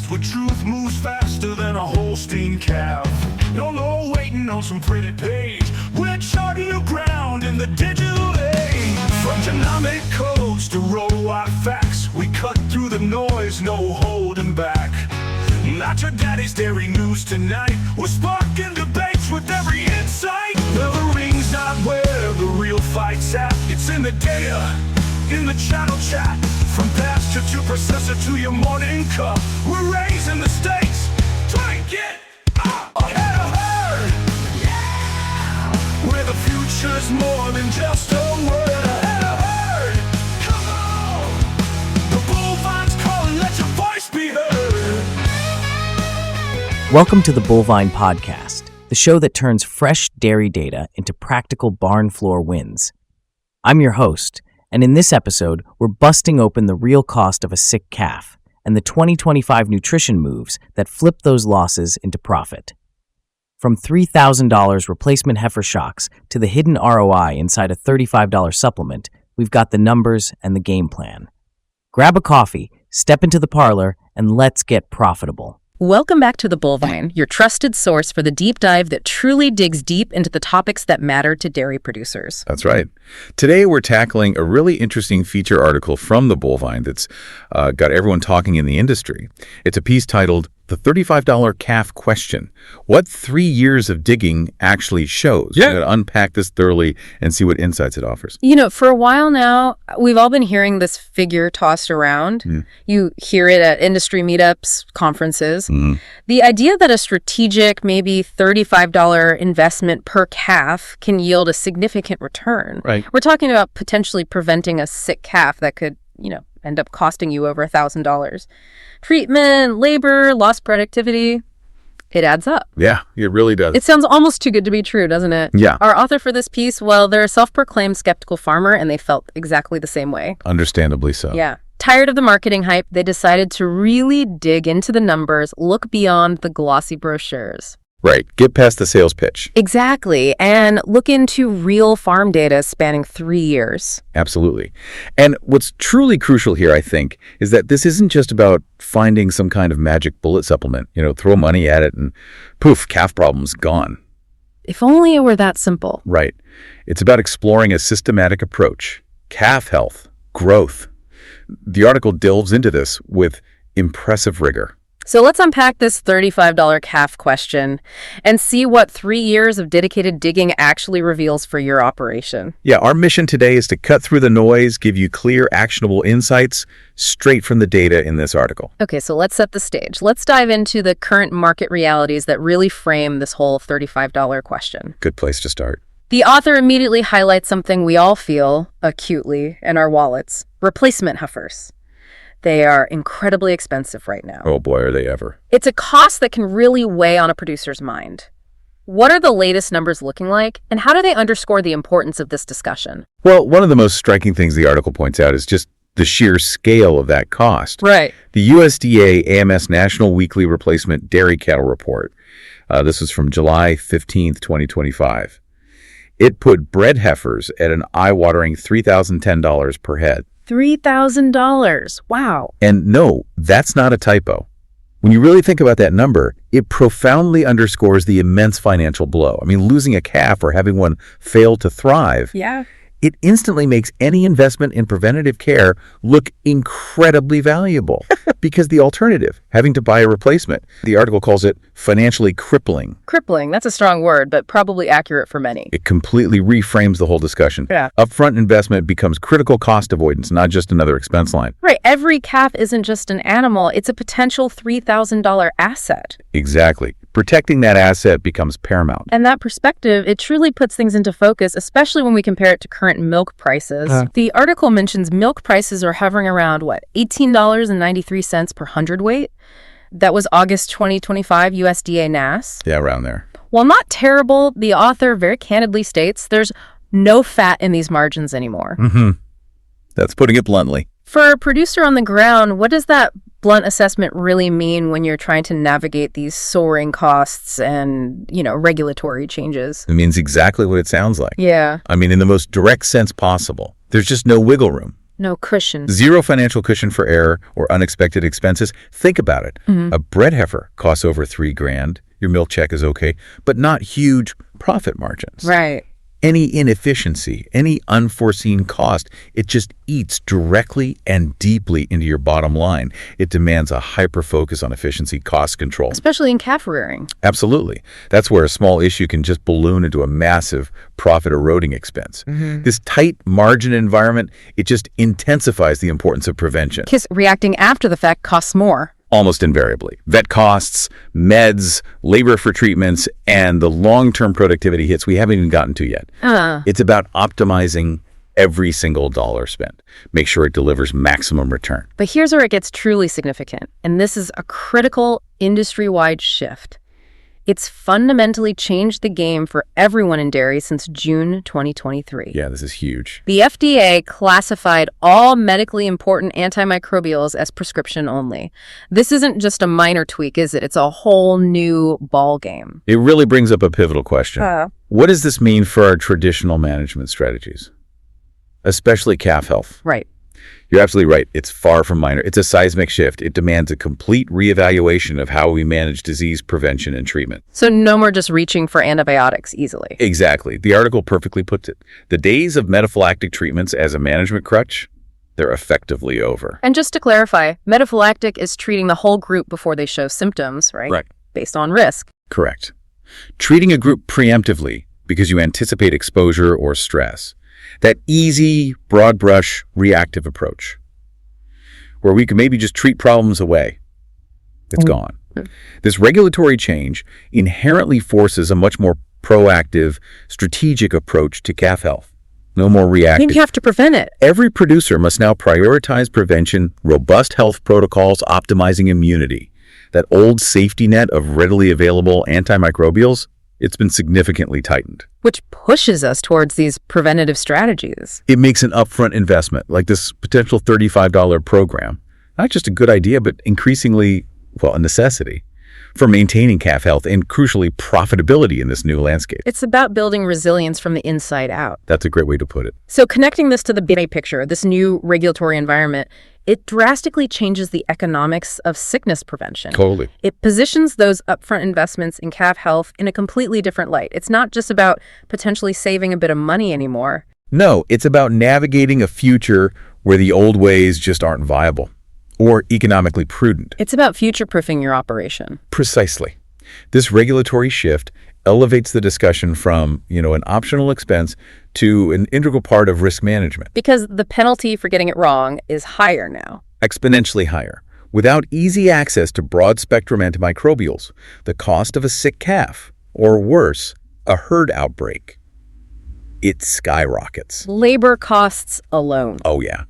fast, where truth moves faster than a Holstein calf. No waiting on some pretty page. We're charting new ground in the digital age. From genomic codes to row-wide facts, we cut through the noise, no holding back. Not your daddy's dairy news tonight. We're sparking debates with every insight. The ring's not where the real fight's at. It's in the data, in the channel chat. From pasture to processor to your morning cup, we're raising the stakes. Try and get ahead of herd. Yeah! Where the future's more than just a word. Ahead of herd. Come on! The bullvine's calling, let your voice be heard. Welcome to the Bullvine Podcast, the show that turns fresh dairy data into practical barn floor wins. I'm your host, and in this episode, we're busting open the real cost of a sick calf and the 2025 nutrition moves that flip those losses into profit. From $3,000 replacement heifer shocks to the hidden ROI inside a $35 supplement, we've got the numbers and the game plan. Grab a coffee, step into the parlor, and let's get profitable. Welcome back to The Bullvine, your trusted source for the deep dive that truly digs deep into the topics that matter to dairy producers. That's right. Today, we're tackling a really interesting feature article from The Bullvine that's got everyone talking in the industry. It's a piece titled, "The $35 Calf Question: What 3 years of digging actually shows." Yeah. We're going to unpack this thoroughly and see what insights it offers. You know, for a while now, we've all been hearing this figure tossed around. You hear it at industry meetups, conferences. The idea that a strategic, maybe $35 investment per calf can yield a significant return. Right. We're talking about potentially preventing a sick calf that could, end up costing you over $1,000. Treatment, labor, lost productivity, it adds up. Yeah, it really does. It sounds almost too good to be true, doesn't it? Yeah. Our author for this piece, well, they're a self-proclaimed skeptical farmer, and they felt exactly the same way. Understandably so. Yeah. Tired of the marketing hype, they decided to really dig into the numbers, look beyond the glossy brochures. Right. Get past the sales pitch. Exactly. And look into real farm data spanning 3 years. Absolutely. And what's truly crucial here, I think, is that this isn't just about finding some kind of magic bullet supplement, throw money at it and poof, calf problem's gone. If only it were that simple. Right. It's about exploring a systematic approach, calf health, growth. The article delves into this with impressive rigor. So let's unpack this $35 calf question and see what 3 years of dedicated digging actually reveals for your operation. Yeah, our mission today is to cut through the noise, give you clear, actionable insights straight from the data in this article. Okay, so let's set the stage. Let's dive into the current market realities that really frame this whole $35 question. Good place to start. The author immediately highlights something we all feel acutely in our wallets: replacement heifers. They are incredibly expensive right now. Oh boy, are they ever. It's a cost that can really weigh on a producer's mind. What are the latest numbers looking like, and how do they underscore the importance of this discussion? Well, one of the most striking things the article points out is just the sheer scale of that cost. Right. The USDA AMS National Weekly Replacement Dairy Cattle Report, this was from July 15th, 2025. It put bred heifers at an eye-watering $3,010 per head. $3,000. Wow. And no, that's not a typo. When you really think about that number, it profoundly underscores the immense financial blow. I mean, losing a calf or having one fail to thrive, Yeah. it instantly makes any investment in preventative care look incredibly valuable because the alternative, having to buy a replacement, the article calls it financially crippling. Crippling, that's a strong word, but probably accurate for many. It completely reframes the whole discussion. Yeah. Upfront investment becomes critical cost avoidance, not just another expense line. Right. Every calf isn't just an animal. It's a potential $3,000 asset. Exactly. Protecting that asset becomes paramount. And that perspective, it truly puts things into focus, especially when we compare it to current milk prices. The article mentions milk prices are hovering around, $18.93 per hundredweight? That was August 2025 USDA NAS. Yeah, around there. While not terrible, the author very candidly states there's no fat in these margins anymore. That's putting it bluntly. For a producer on the ground, what does that blunt assessment really mean when you're trying to navigate these soaring costs and, regulatory changes? It means exactly what it sounds like. Yeah. I mean, in the most direct sense possible. There's just no wiggle room. No cushion. Zero financial cushion for error or unexpected expenses. Think about it. A bred heifer costs over $3,000. Your milk check is okay, but not huge profit margins. Right. Any inefficiency, any unforeseen cost, it just eats directly and deeply into your bottom line. It demands a hyper-focus on efficiency, cost control. Especially in calf rearing. Absolutely. That's where a small issue can just balloon into a massive profit-eroding expense. This tight margin environment, it just intensifies the importance of prevention. Because reacting after the fact costs more. Almost invariably. Vet costs, meds, labor for treatments, and the long-term productivity hits we haven't even gotten to yet. It's about optimizing every single dollar spent. Make sure it delivers maximum return. But here's where it gets truly significant, and this is a critical industry-wide shift. It's fundamentally changed the game for everyone in dairy since June 2023. Yeah, this is huge. The FDA classified all medically important antimicrobials as prescription only. This isn't just a minor tweak, is it? It's a whole new ball game. It really brings up a pivotal question. What does this mean for our traditional management strategies, especially calf health? Right. You're absolutely right. It's far from minor. It's a seismic shift. It demands a complete reevaluation of how we manage disease prevention and treatment. So no more just reaching for antibiotics easily. Exactly. The article perfectly puts it. The days of metaphylactic treatments as a management crutch, they're effectively over. And just to clarify, metaphylactic is treating the whole group before they show symptoms, right? Right. Based on risk. Correct. Treating a group preemptively because you anticipate exposure or stress. That easy, broad brush, reactive approach, where we can maybe just treat problems away. It's gone. This regulatory change inherently forces a much more proactive, strategic approach to calf health. No more reactive. You have to prevent it. Every producer must now prioritize prevention, robust health protocols, optimizing immunity. That old safety net of readily available antimicrobials, it's been significantly tightened. Which pushes us towards these preventative strategies. It makes an upfront investment, like this potential $35 program, not just a good idea, but increasingly, a necessity for maintaining calf health and, crucially, profitability in this new landscape. It's about building resilience from the inside out. That's a great way to put it. So connecting this to the big picture, this new regulatory environment, it drastically changes the economics of sickness prevention. Totally. It positions those upfront investments in calf health in a completely different light. It's not just about potentially saving a bit of money anymore. No, it's about navigating a future where the old ways just aren't viable or economically prudent. It's about future-proofing your operation. Precisely. This regulatory shift elevates the discussion from, an optional expense to an integral part of risk management. Because the penalty for getting it wrong is higher now. Exponentially higher. Without easy access to broad-spectrum antimicrobials, the cost of a sick calf, or worse, a herd outbreak, it skyrockets. Labor costs alone. Oh yeah.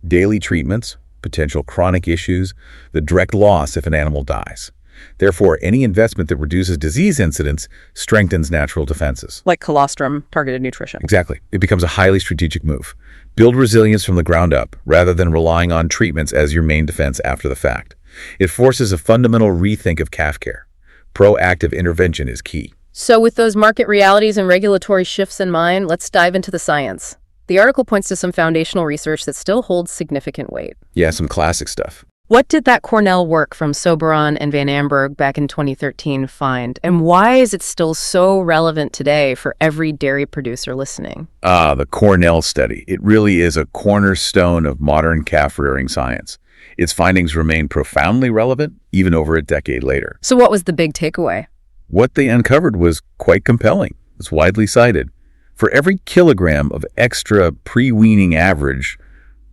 Daily treatments, potential chronic issues, the direct loss if an animal dies. Therefore, any investment that reduces disease incidence strengthens natural defenses. Like colostrum-targeted nutrition. Exactly. It becomes a highly strategic move. Build resilience from the ground up, rather than relying on treatments as your main defense after the fact. It forces a fundamental rethink of calf care. Proactive intervention is key. So with those market realities and regulatory shifts in mind, let's dive into the science. The article points to some foundational research that still holds significant weight. Yeah, some classic stuff. What did that Cornell work from Soberon and Van Amberg back in 2013 find? And why is it still so relevant today for every dairy producer listening? The Cornell study. It really is a cornerstone of modern calf rearing science. Its findings remain profoundly relevant even over a decade later. So what was the big takeaway? What they uncovered was quite compelling. It's widely cited. For every kilogram of extra pre-weaning average,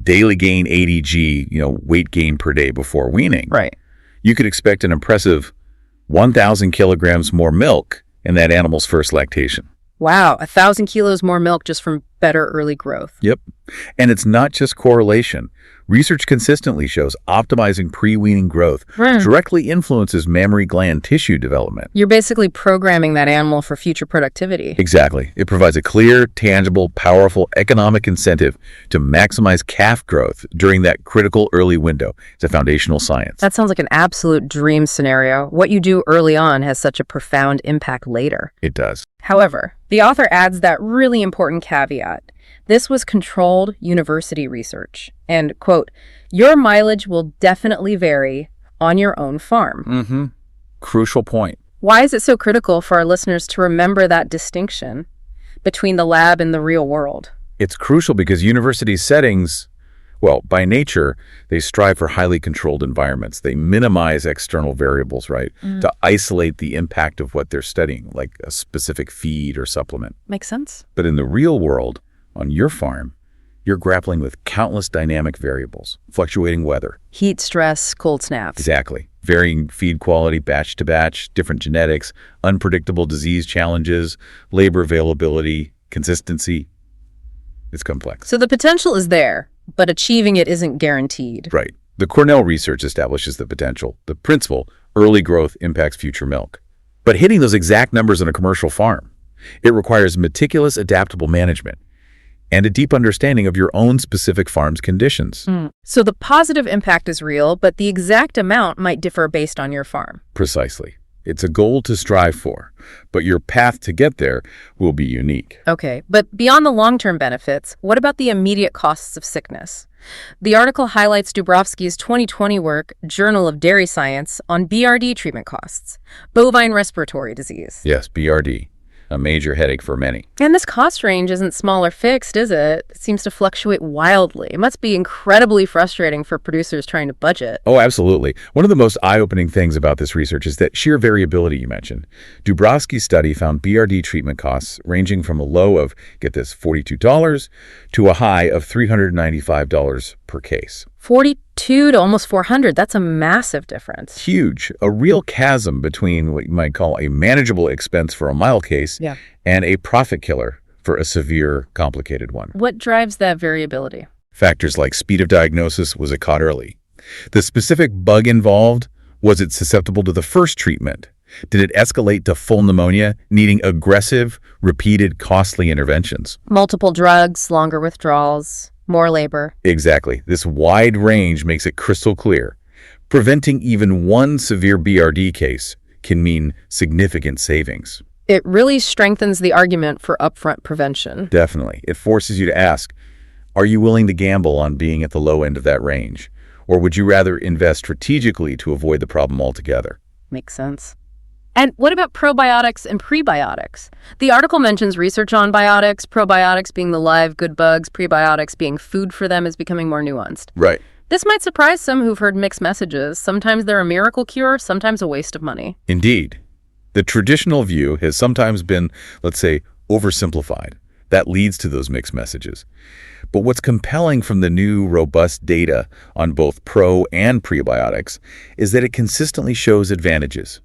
daily gain ADG, weight gain per day before weaning, right, you could expect an impressive 1,000 kilograms more milk in that animal's first lactation. Wow, 1,000 kilos more milk just from better early growth. Yep. And it's not just correlation. Research consistently shows optimizing pre-weaning growth directly influences mammary gland tissue development. You're basically programming that animal for future productivity. Exactly. It provides a clear, tangible, powerful economic incentive to maximize calf growth during that critical early window. It's a foundational science. That sounds like an absolute dream scenario. What you do early on has such a profound impact later. It does. However, the author adds that really important caveat. This was controlled university research. And, quote, your mileage will definitely vary on your own farm. Crucial point. Why is it so critical for our listeners to remember that distinction between the lab and the real world? It's crucial because university settings, well, by nature, they strive for highly controlled environments. They minimize external variables, right, to isolate the impact of what they're studying, like a specific feed or supplement. Makes sense. But in the real world, on your farm, you're grappling with countless dynamic variables, fluctuating weather. Heat stress, cold snaps. Exactly. Varying feed quality batch to batch, different genetics, unpredictable disease challenges, labor availability, consistency. It's complex. So the potential is there, but achieving it isn't guaranteed. Right. The Cornell research establishes the potential. The principle, early growth impacts future milk. But hitting those exact numbers on a commercial farm, it requires meticulous, adaptable management and a deep understanding of your own specific farm's conditions. So the positive impact is real, but the exact amount might differ based on your farm. Precisely. It's a goal to strive for, but your path to get there will be unique. Okay, but beyond the long-term benefits, what about the immediate costs of sickness? The article highlights Dubrovsky's 2020 work, Journal of Dairy Science, on BRD treatment costs, bovine respiratory disease. Yes, BRD, a major headache for many. And this cost range isn't small or fixed, is it? It seems to fluctuate wildly. It must be incredibly frustrating for producers trying to budget. Oh, absolutely. One of the most eye-opening things about this research is that sheer variability you mentioned. Dubrovsky's study found BRD treatment costs ranging from a low of, get this, $42 to a high of $395 per case. 42 to almost 400. That's a massive difference. Huge. A real chasm between what you might call a manageable expense for a mild case and a profit killer for a severe, complicated one. What drives that variability? Factors like speed of diagnosis, was it caught early? The specific bug involved, was it susceptible to the first treatment? Did it escalate to full pneumonia, needing aggressive, repeated, costly interventions? Multiple drugs, longer withdrawals, more labor. Exactly. This wide range makes it crystal clear. Preventing even one severe BRD case can mean significant savings. It really strengthens the argument for upfront prevention. Definitely. It forces you to ask, are you willing to gamble on being at the low end of that range? Or would you rather invest strategically to avoid the problem altogether? Makes sense. And what about probiotics and prebiotics? The article mentions research on biotics, probiotics being the live good bugs, prebiotics being food for them is becoming more nuanced. Right. This might surprise some who've heard mixed messages. Sometimes they're a miracle cure, sometimes a waste of money. Indeed. The traditional view has sometimes been, let's say, oversimplified. That leads to those mixed messages. But what's compelling from the new, robust data on both pro and prebiotics is that it consistently shows advantages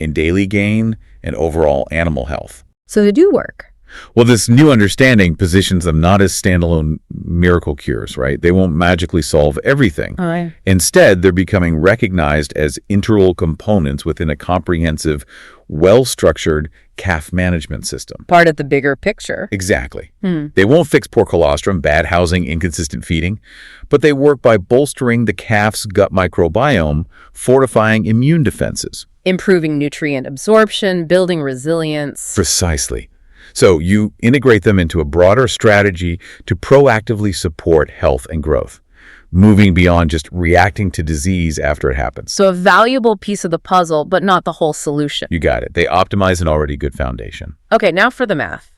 in daily gain and overall animal health. So they do work. Well, this new understanding positions them not as standalone miracle cures, right? They won't magically solve everything. Instead, they're becoming recognized as integral components within a comprehensive, well-structured calf management system. Part of the bigger picture. Exactly. They won't fix poor colostrum, bad housing, inconsistent feeding, but they work by bolstering the calf's gut microbiome, fortifying immune defenses. Improving nutrient absorption, building resilience. Precisely. So you integrate them into a broader strategy to proactively support health and growth, moving beyond just reacting to disease after it happens. So a valuable piece of the puzzle, but not the whole solution. You got it. They optimize an already good foundation. Okay, now for the math.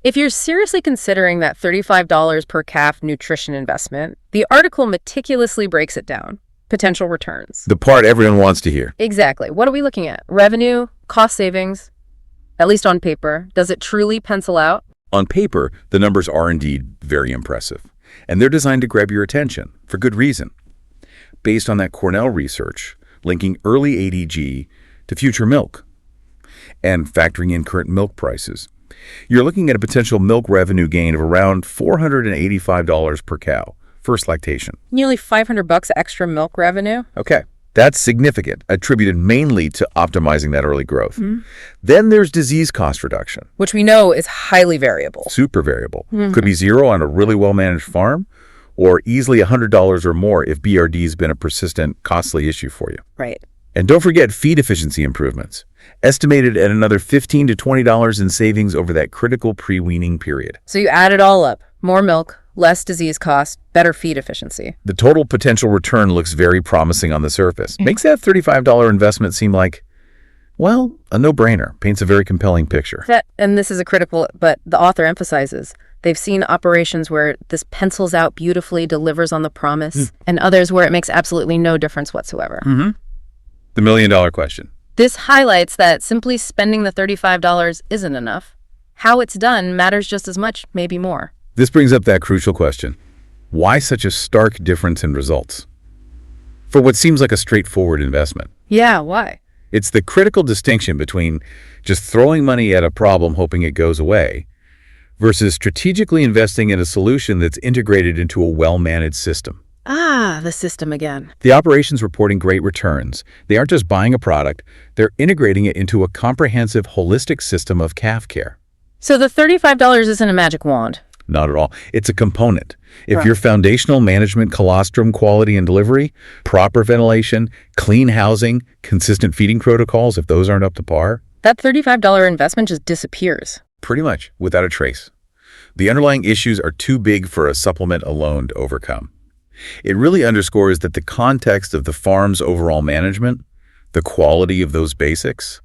If you're seriously considering that $35 per calf nutrition investment, the article meticulously breaks it down. Potential returns. The part everyone wants to hear. Exactly. What are we looking at? Revenue, cost savings, at least on paper. Does it truly pencil out? On paper, the numbers are indeed very impressive, and they're designed to grab your attention for good reason. Based on that Cornell research, linking early ADG to future milk and factoring in current milk prices, you're looking at a potential milk revenue gain of around $485 per cow. First lactation. Nearly $500 extra milk revenue? Okay, that's significant, attributed mainly to optimizing that early growth. Then there's disease cost reduction. Which we know is highly variable. Super variable. Could be zero on a really well-managed farm, or easily $100 or more if BRD's been a persistent, costly issue for you. Right. And don't forget feed efficiency improvements, estimated at another $15 to $20 in savings over that critical pre-weaning period. So you add it all up. More milk, less disease cost, better feed efficiency. The total potential return looks very promising on the surface. Makes that $35 investment seem like, well, a no-brainer. Paints a very compelling picture. And this is a critical, but the author emphasizes, they've seen operations where this pencils out beautifully, delivers on the promise, and others where it makes absolutely no difference whatsoever. The million-dollar question. This highlights that simply spending the $35 isn't enough. How it's done matters just as much, maybe more. This brings up that crucial question. Why such a stark difference in results? For what seems like a straightforward investment. Yeah, why? It's the critical distinction between just throwing money at a problem hoping it goes away versus strategically investing in a solution that's integrated into a well-managed system. Ah, the system again. The operation's reporting great returns. They aren't just buying a product, they're integrating it into a comprehensive, holistic system of calf care. So the $35 isn't a magic wand. Not at all. It's a component. If your foundational management, colostrum quality and delivery, proper ventilation, clean housing, consistent feeding protocols, if those aren't up to par, that $35 investment just disappears. pretty much without a trace. The underlying issues are too big for a supplement alone to overcome. It really underscores that the context of the farm's overall management, the quality of those basics,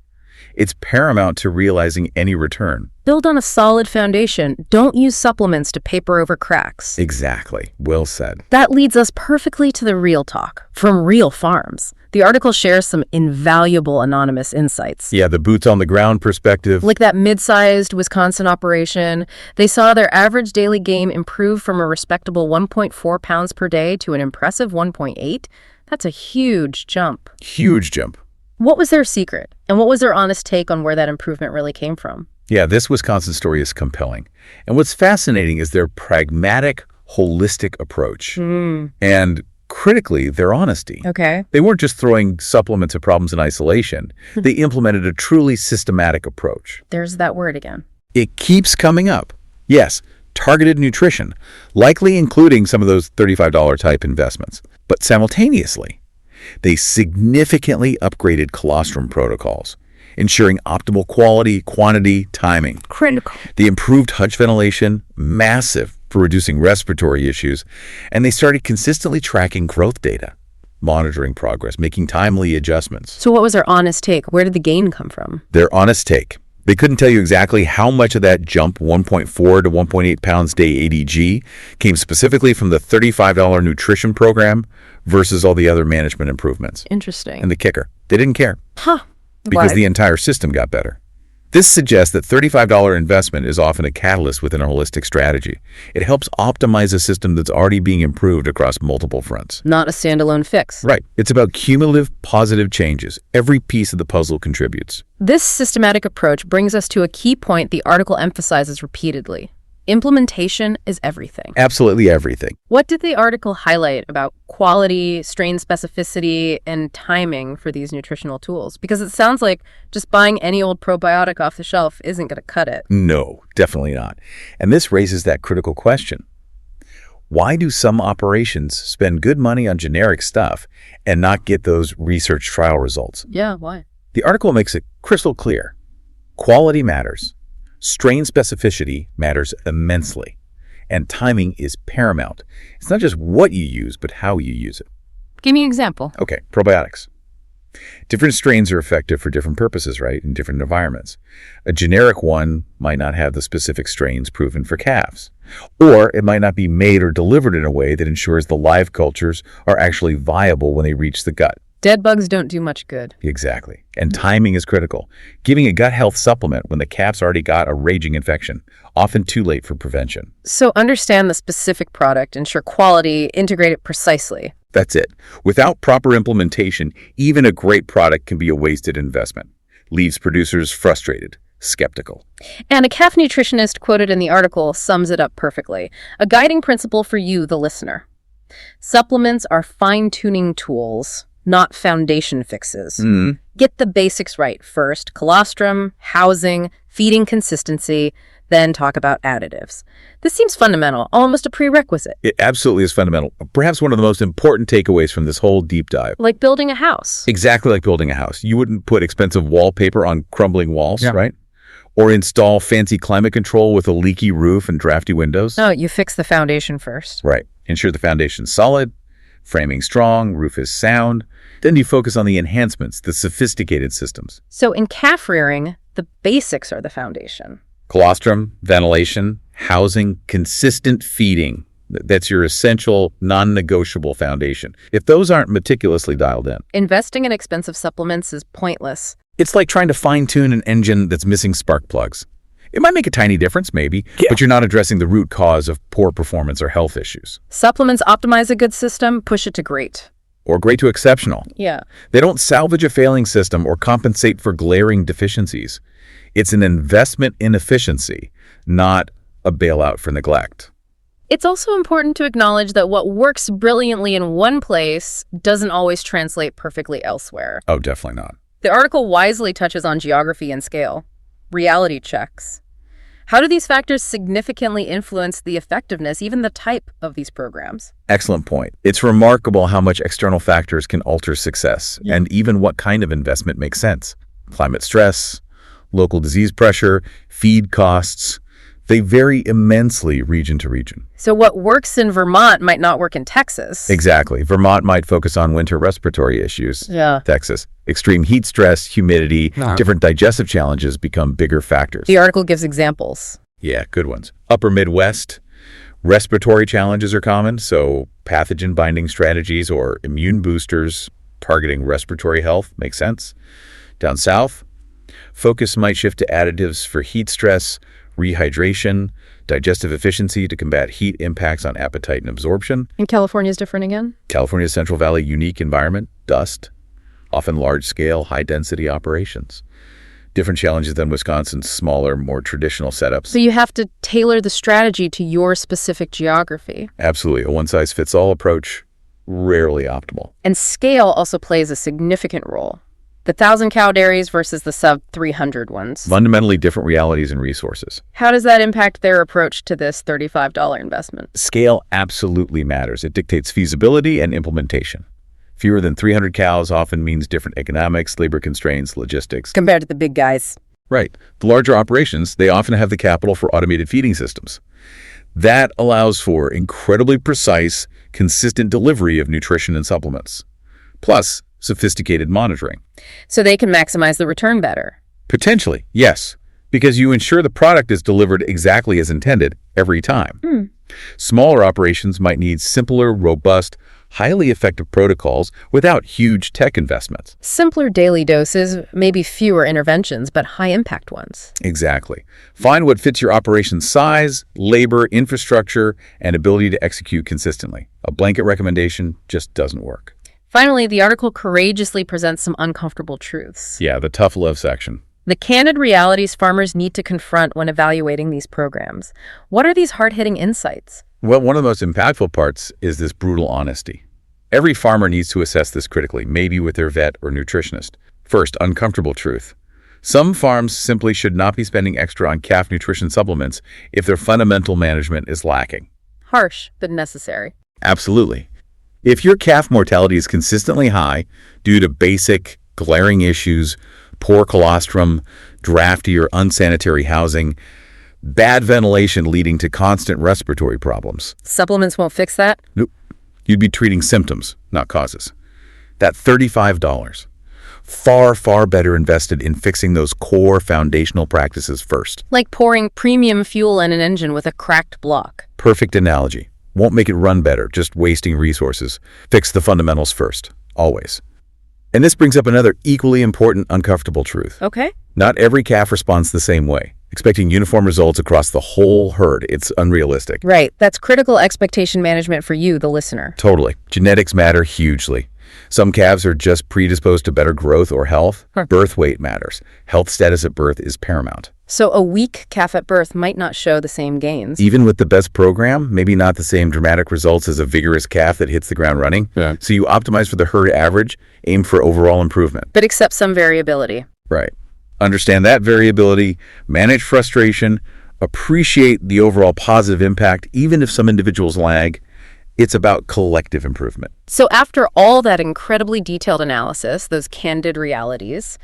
it's paramount to realizing any return. Build on a solid foundation. Don't use supplements to paper over cracks. Exactly. Well said. That leads us perfectly to the real talk from real farms. The article shares some invaluable anonymous insights. Yeah, the boots on the ground perspective. Like that mid-sized Wisconsin operation, they saw their average daily game improve from a respectable 1.4 pounds per day to an impressive 1.8. That's a huge jump. Huge jump. What was their secret? And what was their honest take on where that improvement really came from? Yeah, this Wisconsin story is compelling. And what's fascinating is their pragmatic, holistic approach. And critically, their honesty. Okay. They weren't just throwing supplements at problems in isolation. They implemented a truly systematic approach. There's that word again. It keeps coming up. Yes, targeted nutrition, likely including some of those $35 type investments. But simultaneously, they significantly upgraded colostrum protocols, ensuring optimal quality, quantity, timing. Critical. They improved hutch ventilation, massive for reducing respiratory issues, and they started consistently tracking growth data, monitoring progress, making timely adjustments. So what was their honest take? Where did the gain come from? Their honest take. They couldn't tell you exactly how much of that jump, 1.4 to 1.8 pounds day ADG, came specifically from the $35 nutrition program versus all the other management improvements. Interesting. And the kicker, they didn't care. Because Why? the entire system got better. This suggests that $35 investment is often a catalyst within a holistic strategy. It helps optimize a system that's already being improved across multiple fronts. Not a standalone fix. Right. It's about cumulative, positive changes. Every piece of the puzzle contributes. This systematic approach brings us to a key point the article emphasizes repeatedly. Implementation is everything. Absolutely everything. What did the article highlight about quality, strain specificity, and timing for these nutritional tools? Because it sounds like just buying any old probiotic off the shelf isn't going to cut it. No, definitely not. And this raises that critical question. Why do some operations spend good money on generic stuff and not get those research trial results? Yeah, why? The article makes it crystal clear. Quality matters. Strain specificity matters immensely. And timing is paramount. It's not just what you use, but how you use it. Give me an example. Okay, probiotics. Different strains are effective for different purposes, right, in different environments. A generic one might not have the specific strains proven for calves. Or it might not be made or delivered in a way that ensures the live cultures are actually viable when they reach the gut. Dead bugs don't do much good. Exactly. And timing is critical. Giving a gut health supplement when the calf's already got a raging infection, often too late for prevention. So understand the specific product, ensure quality, integrate it precisely. That's it. Without proper implementation, even a great product can be a wasted investment. Leaves producers frustrated, skeptical. And a calf nutritionist quoted in the article sums it up perfectly. A guiding principle for you, the listener. Supplements are fine-tuning tools, not foundation fixes. Get the basics right first. Colostrum, housing, feeding consistency, then talk about additives. This seems fundamental, almost a prerequisite. It absolutely is fundamental. Perhaps one of the most important takeaways from this whole deep dive. Like building a house. Exactly like building a house. You wouldn't put expensive wallpaper on crumbling walls, right? Or install fancy climate control with a leaky roof and drafty windows. No, you fix the foundation first. Right. Ensure the foundation's solid, framing strong, roof is sound. Then you focus on the enhancements, the sophisticated systems. So in calf rearing, the basics are the foundation. Colostrum, ventilation, housing, consistent feeding. That's your essential, non-negotiable foundation. If those aren't meticulously dialed in, Investing in expensive supplements is pointless. it's like trying to fine-tune an engine that's missing spark plugs. It might make a tiny difference, maybe, but you're not addressing the root cause of poor performance or health issues. Supplements optimize a good system, push it to great. Or great to exceptional. Yeah. They don't salvage a failing system or compensate for glaring deficiencies. It's an investment in efficiency, not a bailout for neglect. It's also important to acknowledge that what works brilliantly in one place doesn't always translate perfectly elsewhere. Oh, definitely not. The article wisely touches on geography and scale, reality checks. How do these factors significantly influence the effectiveness, even the type of these programs? Excellent point. It's remarkable how much external factors can alter success, and even what kind of investment makes sense. Climate stress, local disease pressure, feed costs, they vary immensely region to region. So what works in Vermont might not work in Texas. Exactly. Vermont might focus on winter respiratory issues. Yeah. Texas, extreme heat stress, humidity, different digestive challenges become bigger factors. The article gives examples. Yeah, good ones. Upper Midwest, respiratory challenges are common, so pathogen binding strategies or immune boosters targeting respiratory health makes sense. Down south, focus might shift to additives for heat stress, rehydration, digestive efficiency to combat heat impacts on appetite and absorption. And California is different again? California's Central Valley unique environment, dust, often large-scale, high-density operations. Different challenges than Wisconsin's smaller, more traditional setups. So you have to tailor the strategy to your specific geography. Absolutely. A one-size-fits-all approach, rarely optimal. And scale also plays a significant role. The 1,000-cow dairies versus the sub-300 ones. Fundamentally different realities and resources. How does that impact their approach to this $35 investment? Scale absolutely matters. It dictates feasibility and implementation. Fewer than 300 cows often means different economics, labor constraints, logistics. Compared to the big guys. Right. The larger operations, they often have the capital for automated feeding systems. That allows for incredibly precise, consistent delivery of nutrition and supplements. Plus, sophisticated monitoring. So they can maximize the return better. Potentially, yes, because you ensure the product is delivered exactly as intended every time. Smaller operations might need simpler, robust, highly effective protocols without huge tech investments. Simpler daily doses, maybe fewer interventions, but high-impact ones. Exactly. Find what fits your operation's size, labor, infrastructure, and ability to execute consistently. A blanket recommendation just doesn't work. Finally, the article courageously presents some uncomfortable truths. Yeah, the tough love section. The candid realities farmers need to confront when evaluating these programs. What are these hard-hitting insights? Well, one of the most impactful parts is this brutal honesty. Every farmer needs to assess this critically, maybe with their vet or nutritionist. First, uncomfortable truth. Some farms simply should not be spending extra on calf nutrition supplements if their fundamental management is lacking. Harsh, but necessary. Absolutely. If your calf mortality is consistently high due to basic, glaring issues, poor colostrum, drafty or unsanitary housing, bad ventilation leading to constant respiratory problems. Supplements won't fix that? Nope. You'd be treating symptoms, not causes. That $35, far, far better invested in fixing those core foundational practices first. Like pouring premium fuel in an engine with a cracked block. Perfect analogy. Won't make it run better, just wasting resources. Fix the fundamentals first, always. And this brings up another equally important, uncomfortable truth. Okay. Not every calf responds the same way. Expecting uniform results across the whole herd, it's unrealistic. Right. That's critical expectation management for you, the listener. Totally. Genetics matter hugely. Some calves are just predisposed to better growth or health. Birth weight matters. Health status at birth is paramount. So a weak calf at birth might not show the same gains. Even with the best program, maybe not the same dramatic results as a vigorous calf that hits the ground running. Yeah. So you optimize for the herd average, aim for overall improvement. But accept some variability. Right. Understand that variability, manage frustration, appreciate the overall positive impact, even if some individuals lag. It's about collective improvement. So after all that incredibly detailed analysis, those candid realities,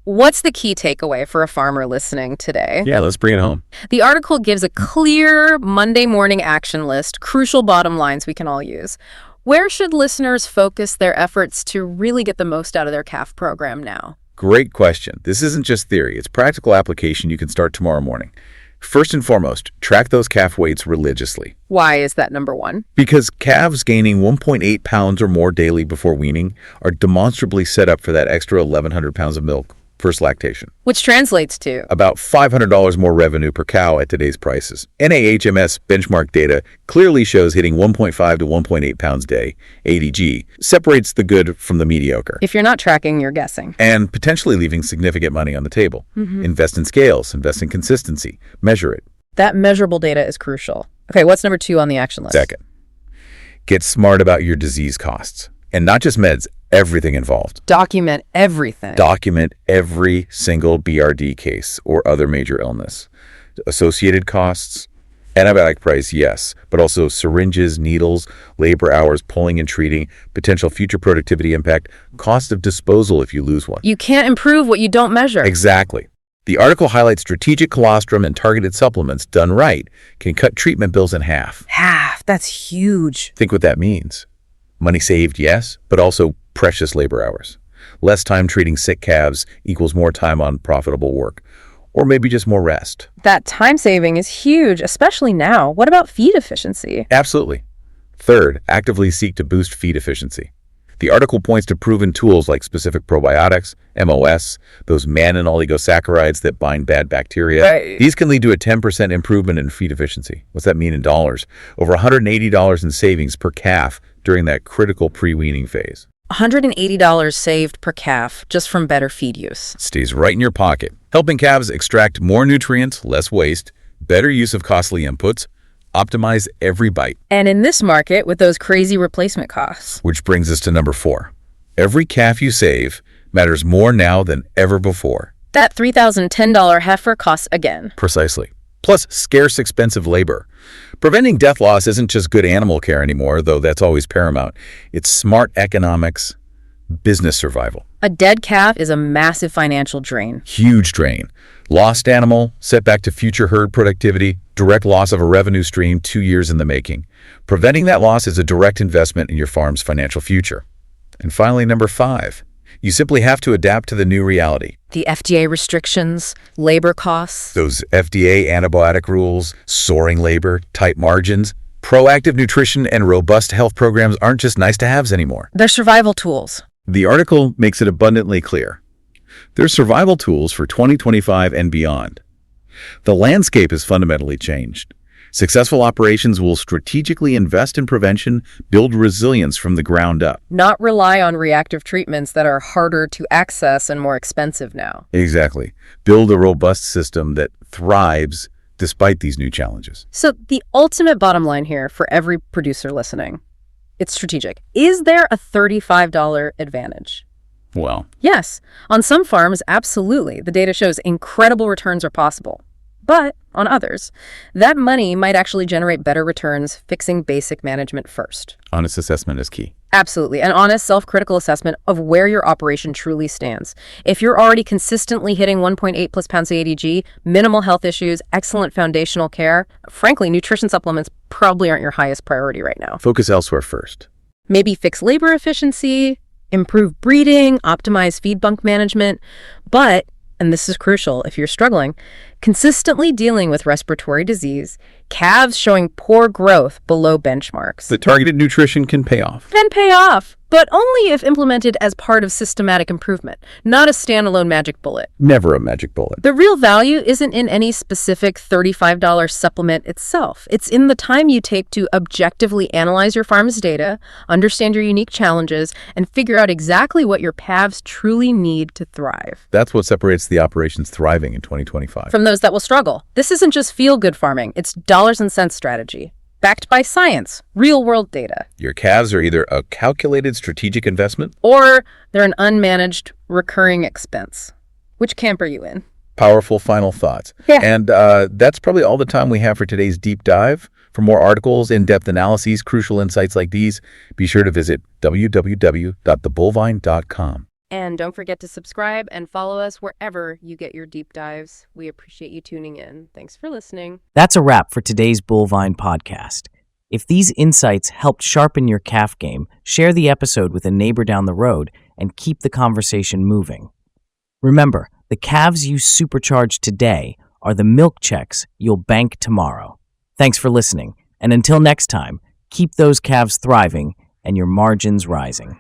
What's the key takeaway for a farmer listening today? Yeah, let's bring it home. The article gives a clear Monday morning action list, crucial bottom lines we can all use. Where should listeners focus their efforts to really get the most out of their calf program now? Great question. This isn't just theory. It's practical application you can start tomorrow morning. First and foremost, track those calf weights religiously. Why is that number one? Because calves gaining 1.8 pounds or more daily before weaning are demonstrably set up for that extra 1,100 pounds of milk, first lactation. Which translates to About $500 more revenue per cow at today's prices. NAHMS benchmark data clearly shows hitting 1.5 to 1.8 pounds a day, ADG, separates the good from the mediocre. if you're not tracking, you're guessing. And potentially leaving significant money on the table. Invest in scales, invest in consistency, measure it. That measurable data is crucial. Okay, what's number 2 on the action list? Second, get smart about your disease costs. And not just meds, everything involved. Document everything. Document every single BRD case or other major illness. Associated costs, antibiotic price, yes, but also syringes, needles, labor hours, pulling and treating, potential future productivity impact, cost of disposal if you lose one. You can't improve what you don't measure. Exactly. The article highlights strategic colostrum and targeted supplements done right can cut treatment bills in half. Half. That's huge. Think what that means. Money saved, yes, but also precious labor hours. Less time treating sick calves equals more time on profitable work, or maybe just more rest. That time saving is huge, especially now. What about feed efficiency? Absolutely. Third, actively seek to boost feed efficiency. The article points to proven tools like specific probiotics, MOS, those mannan oligosaccharides that bind bad bacteria. Right. These can lead to a 10% improvement in feed efficiency. What's that mean in dollars? Over $180 in savings per calf during that critical pre-weaning phase. $180 saved per calf just from better feed use. Stays right in your pocket, helping calves extract more nutrients, less waste, better use of costly inputs, optimize every bite. And in this market, with those crazy replacement costs. Which brings us to number 4. Every calf you save matters more now than ever before. That $3,010 heifer costs again. Precisely. Plus scarce, expensive labor. Preventing death loss isn't just good animal care anymore, though that's always paramount. It's smart economics, business survival. A dead calf is a massive financial drain. Huge drain. Lost animal, setback to future herd productivity, direct loss of a revenue stream 2 years in the making. Preventing that loss is a direct investment in your farm's financial future. And finally, number 5. You simply have to adapt to the new reality. The FDA restrictions, labor costs. Those FDA antibiotic rules, soaring labor, tight margins, proactive nutrition, and robust health programs aren't just nice-to-haves anymore. They're survival tools. The article makes it abundantly clear. They're survival tools for 2025 and beyond. The landscape has fundamentally changed. Successful operations will strategically invest in prevention, build resilience from the ground up. Not rely on reactive treatments that are harder to access and more expensive now. Exactly. Build a robust system that thrives despite these new challenges. So the ultimate bottom line here for every producer listening, it's strategic. Is there a $35 advantage? Well, Yes. On some farms, absolutely. The data shows incredible returns are possible. But on others, that money might actually generate better returns fixing basic management first. honest assessment is key. Absolutely. An honest, self-critical assessment of where your operation truly stands. If you're already consistently hitting 1.8 plus pounds of ADG, minimal health issues, excellent foundational care, frankly, nutrition supplements probably aren't your highest priority right now. Focus elsewhere first. Maybe fix labor efficiency, improve breeding, optimize feed bunk management, but, and this is crucial if you're struggling, consistently dealing with respiratory disease, calves showing poor growth below benchmarks. The targeted nutrition can pay off. Can pay off, but only if implemented as part of systematic improvement, not a standalone magic bullet. Never a magic bullet. The real value isn't in any specific $35 supplement itself. It's in the time you take to objectively analyze your farm's data, understand your unique challenges, and figure out exactly what your calves truly need to thrive. That's what separates the operations thriving in 2025. From those that will struggle. This isn't just feel-good farming, it's dollars and cents strategy. Backed by science, real-world data. Your calves are either a calculated strategic investment, Or they're an unmanaged recurring expense. Which camp are you in? powerful final thoughts. Yeah. And that's probably all the time we have for today's deep dive. For more articles, in-depth analyses, crucial insights like these, be sure to visit www.thebulvine.com. And don't forget to subscribe and follow us wherever you get your deep dives. We appreciate you tuning in. Thanks for listening. That's a wrap for today's Bullvine podcast. If these insights helped sharpen your calf game, share the episode with a neighbor down the road and keep the conversation moving. Remember, the calves you supercharge today are the milk checks you'll bank tomorrow. Thanks for listening, and until next time, keep those calves thriving and your margins rising.